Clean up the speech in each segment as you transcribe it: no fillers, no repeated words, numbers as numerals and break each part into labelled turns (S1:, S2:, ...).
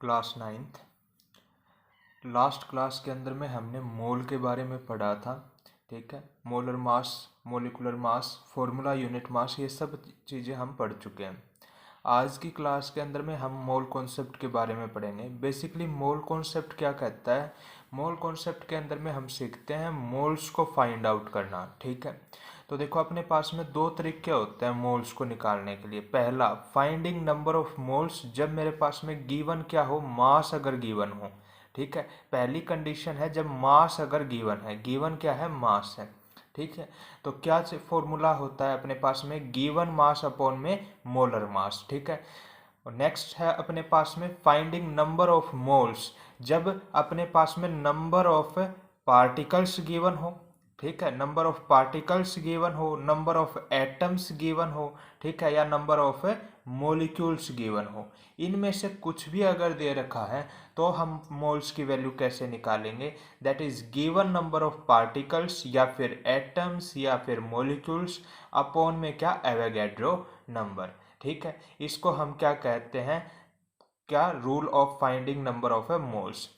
S1: Class ninth. Last class के अंदर में हमने मोल के बारे में पढ़ा था। ठीक है, molar mass, molecular mass, formula, unit mass, ये सब चीज़ें हम पढ़ चुके हैं। आज की क्लास के अंदर में हम मोल कॉन्सेप्ट के बारे में पढ़ेंगे। बेसिकली मोल कॉन्सेप्ट क्या कहता है? मोल कॉन्सेप्ट के अंदर में हम सीखते हैं मोल्स को फाइंड आउट करना। ठीक है, तो देखो अपने पास में दो तरीके होते हैं मोल्स को निकालने के लिए। पहला, फाइंडिंग नंबर ऑफ मोल्स, जब मेरे पास में गिवन क्या हो, मास अगर गिवन हो। ठीक है, पहली कंडीशन है जब मास अगर गिवन है। गिवन क्या है? मास है। ठीक है, तो क्या फॉर्मूला होता है अपने पास में? गिवन मास अपॉन में मोलर मास। ठीक है, और नेक्स्ट है अपने पास में फाइंडिंग नंबर ऑफ मोल्स, जब अपने पास में नंबर ऑफ पार्टिकल्स गिवन हो। ठीक है, नंबर ऑफ पार्टिकल्स गिवन हो, नंबर ऑफ एटम्स गिवन हो। ठीक है, या नंबर ऑफ मोलिक्यूल्स गिवन हो। इनमें से कुछ भी अगर दे रखा है तो हम मोल्स की वैल्यू कैसे निकालेंगे? That is given number of particles या फिर एटम्स या फिर मोलिक्यूल्स अपॉन में क्या? Avogadro number. ठीक है, इसको हम क्या कहते हैं? क्या? Rule of finding number of A moles.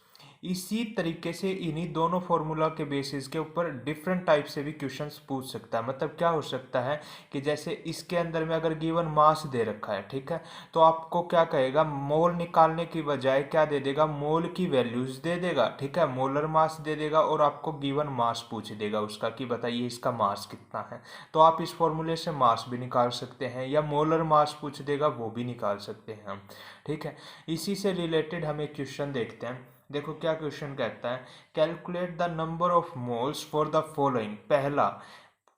S1: इसी तरीके से इन्हीं दोनों फॉर्मूला के बेसिस के ऊपर डिफरेंट टाइप से भी क्वेश्चंस पूछ सकता है। मतलब क्या हो सकता है कि जैसे इसके अंदर में अगर गिवन मास दे रखा है, ठीक है, तो आपको क्या कहेगा? मोल निकालने की बजाय क्या दे देगा? मोल की वैल्यूज दे देगा। ठीक है, मोलर मास दे देगा और आपको गिवन मास पूछ देगा उसका कि बताइए इसका मास कितना है। तो आप इस फॉर्मूले से मास भी निकाल सकते हैं, या मोलर मास पूछ देगा वो भी निकाल सकते हैं हम। ठीक है, इसी से रिलेटेड हम एक क्वेश्चन देखते हैं। देखो क्या क्वेश्चन कहता है, calculate the number of moles for the following. पहला,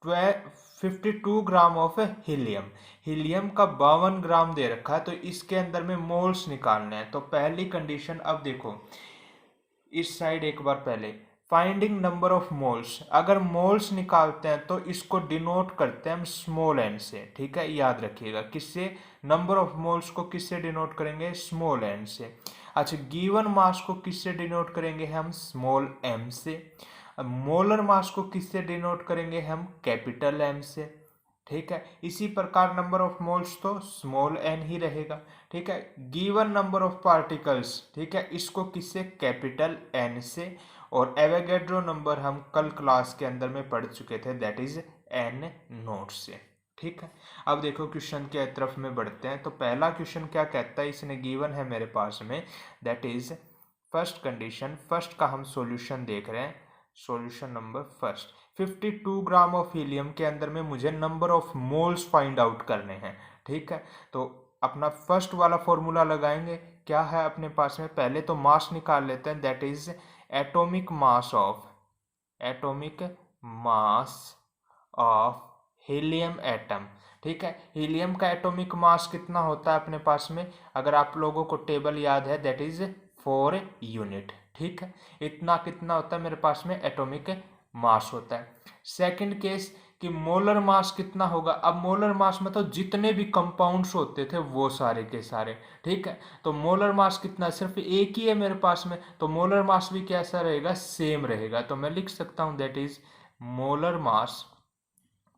S1: 52 ग्राम ऑफ हीलियम। हीलियम का 52 ग्राम दे रखा है, तो इसके अंदर में मोल्स निकालने हैं। तो पहली कंडीशन, अब देखो इस साइड एक बार पहले, फाइंडिंग नंबर ऑफ मोल्स, अगर मोल्स निकालते हैं तो इसको डिनोट करते हैं हम स्मॉल एन से। ठीक है, याद रखिएगा किससे? नंबर ऑफ मोल्स को किससे डिनोट करेंगे? स्मॉल एन से। अच्छा, गिवन मास को किससे डिनोट करेंगे हम? स्मॉल एम से। अब मोलर मास को किससे डिनोट करेंगे हम? कैपिटल एम से। ठीक है, इसी प्रकार नंबर ऑफ मोल्स तो स्मॉल एन ही रहेगा। ठीक है, गिवन नंबर ऑफ पार्टिकल्स, ठीक है, इसको किससे? कैपिटल एन से। और एवोगैड्रो नंबर हम कल क्लास के अंदर में पढ़ चुके थे, दैट इज एन नोट से। ठीक है, अब देखो क्वेश्चन के तरफ में बढ़ते हैं। तो पहला क्वेश्चन क्या कहता है? इसने गिवन है मेरे पास में, that is first condition. First का हम सॉल्यूशन देख रहे हैं। Solution number first, 52 gram of helium के अंदर में मुझे number of moles find out करने हैं। ठीक है, तो अपना फर्स्ट वाला फॉर्मूला लगाएंगे। क्या है अपने पास में? पहले तो मास निकाल लेते हैं, that is atomic mass of, atomic mass of helium atom. ठीक है, हीलियम का एटॉमिक मास कितना होता है अपने पास में? अगर आप लोगों को टेबल याद है, दैट इज 4 यूनिट। ठीक है, इतना कितना होता है मेरे पास में? एटॉमिक मास होता है। सेकंड केस कि मोलर मास कितना होगा? अब मोलर मास में तो जितने भी कंपाउंड्स होते थे वो सारे के सारे। ठीक है, तो मोलर मास कितना? सिर्फ एक ही है मेरे पास में, तो मोलर मास भी कैसा रहेगा? सेम रहेगा। तो मैं लिख सकता हूं that is molar mass,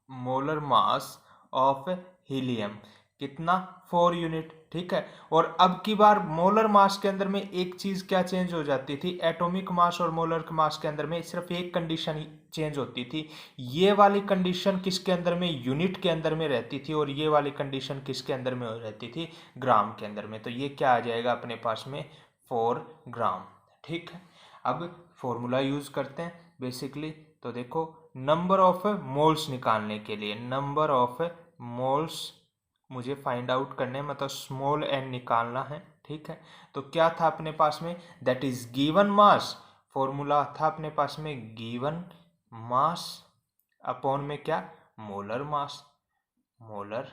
S1: molar mass of helium कितना? 4 यूनिट। ठीक है, और अब की बार मोलर मास के अंदर में एक चीज क्या चेंज हो जाती थी? एटॉमिक मास और मोलर मास के अंदर में सिर्फ एक कंडीशन ही चेंज होती थी। ये वाली कंडीशन किसके अंदर में? यूनिट के अंदर में रहती थी, और ये वाली कंडीशन किसके अंदर में रहती थी? ग्राम के अंदर में। तो ये क्या आ जाएगा अपने पास में? 4 ग्राम। ठीक है, अब फॉर्मूला यूज करते हैं बेसिकली। तो देखो नंबर ऑफ मोल्स निकालने के लिए, नंबर ऑफ मोल्स मुझे फाइंड आउट करने, मतलब स्मॉल एन निकालना है। ठीक है, तो क्या था अपने पास में? That is given mass. Formula था अपने पास में गिवन मास अपॉन में क्या? Molar mass, molar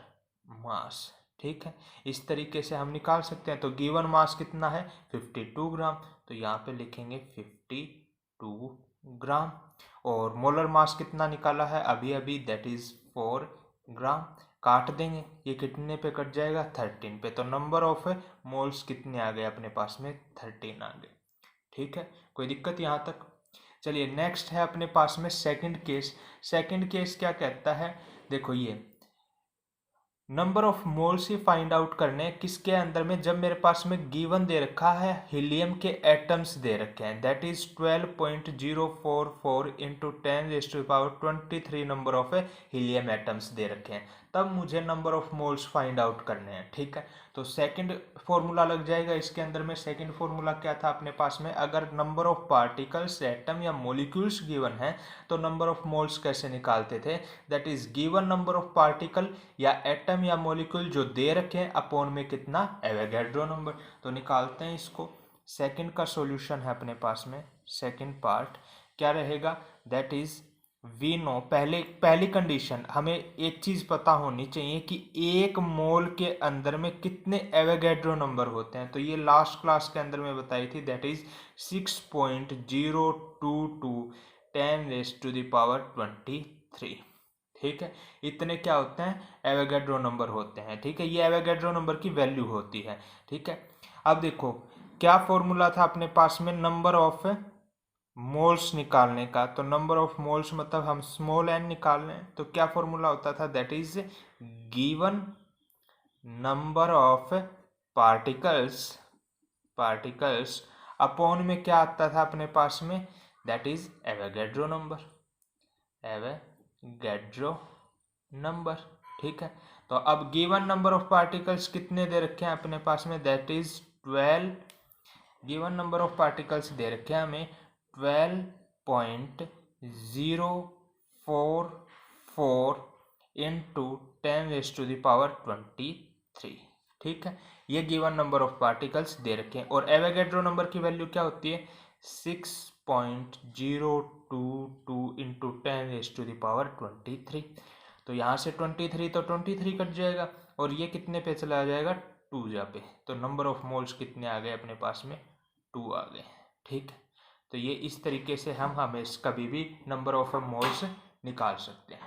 S1: mass. ठीक है, इस तरीके से हम निकाल सकते हैं। तो गिवन मास कितना है? 52 ग्राम। तो यहाँ पे लिखेंगे 52 ग्राम। और मोलर मास कितना निकाला है अभी अभी? दैट इज 4 ग्राम। काट देंगे, ये कितने पे कट जाएगा? 13 पे। तो नंबर ऑफ मोल्स कितने आ गए अपने पास में? 13 आ गए। ठीक है, कोई दिक्कत यहाँ तक? चलिए नेक्स्ट है अपने पास में सेकंड केस। सेकंड केस क्या कहता है? देखो ये number of moles he find out करने हैं किसके अंदर में, जब मेरे पास में गिवन दे रखा है हीलियम के एटम्स दे रखे हैं, that is 12.044 into 10⁻23 number of helium atoms they रखे हैं, तब मुझे number of moles find out करने हैं। ठीक है, तो सेकंड फॉर्मूला लग जाएगा इसके अंदर में। सेकंड फॉर्मूला क्या था अपने पास में, अगर नंबर ऑफ पार्टिकल्स, एटम या मॉलिक्यूल्स गिवन है तो नंबर ऑफ मोल्स कैसे निकालते थे, that is given number of particle या एटम या मॉलिक्यूल जो दे रखे हैं अपॉन में कितना, एवोगैड्रो नंबर। तो निकालते हैं इसको। सेकंड का सॉल्यूशन है अपने पास में, सेकंड पार्ट क्या रहेगा, दैट इज वी नो, पहली कंडीशन हमें एक चीज पता होनी चाहिए कि एक मोल के अंदर में कितने एवोगैड्रो नंबर होते हैं, तो ये लास्ट क्लास के अंदर में बताई थी, दैट इज 6.022 10⁻23। ठीक है, इतने क्या होते हैं, एवोगैड्रो नंबर होते हैं। ठीक है, ये एवोगैड्रो नंबर की वैल्यू होती है। ठीक है, अब देखो क्या फॉर्मूला था अपने पास में नंबर ऑफ मोल्स निकालने का, तो नंबर ऑफ मोल्स मतलब हम स्मॉल एन निकाल रहे हैं, तो क्या फॉर्मूला होता था, that is given number of particles upon में क्या आता था अपने पास में, दैट इज एवोगैड्रो नंबर। ठीक है, तो अब गिवन नंबर ऑफ पार्टिकल्स कितने दे रखे हैं अपने पास में, that is 12, given number of particles they रखे हैं हमें 12.044 इंटू 10⁻23। ठीक है, ये given number of particles they रखे हैं, और एवोगैड्रो नंबर की वैल्यू क्या होती है, 6.022 इंटू 10⁻23। तो यहाँ से 23 तो 23 कट जाएगा, और ये कितने पे चला जाएगा, 2 जा पे, तो नंबर ऑफ मोल्स कितने आ गए अपने पास में, 2 आ गए। ठीक है, तो ये इस तरीके से हम हमेशा कभी भी नंबर ऑफ मोल्स निकाल सकते हैं।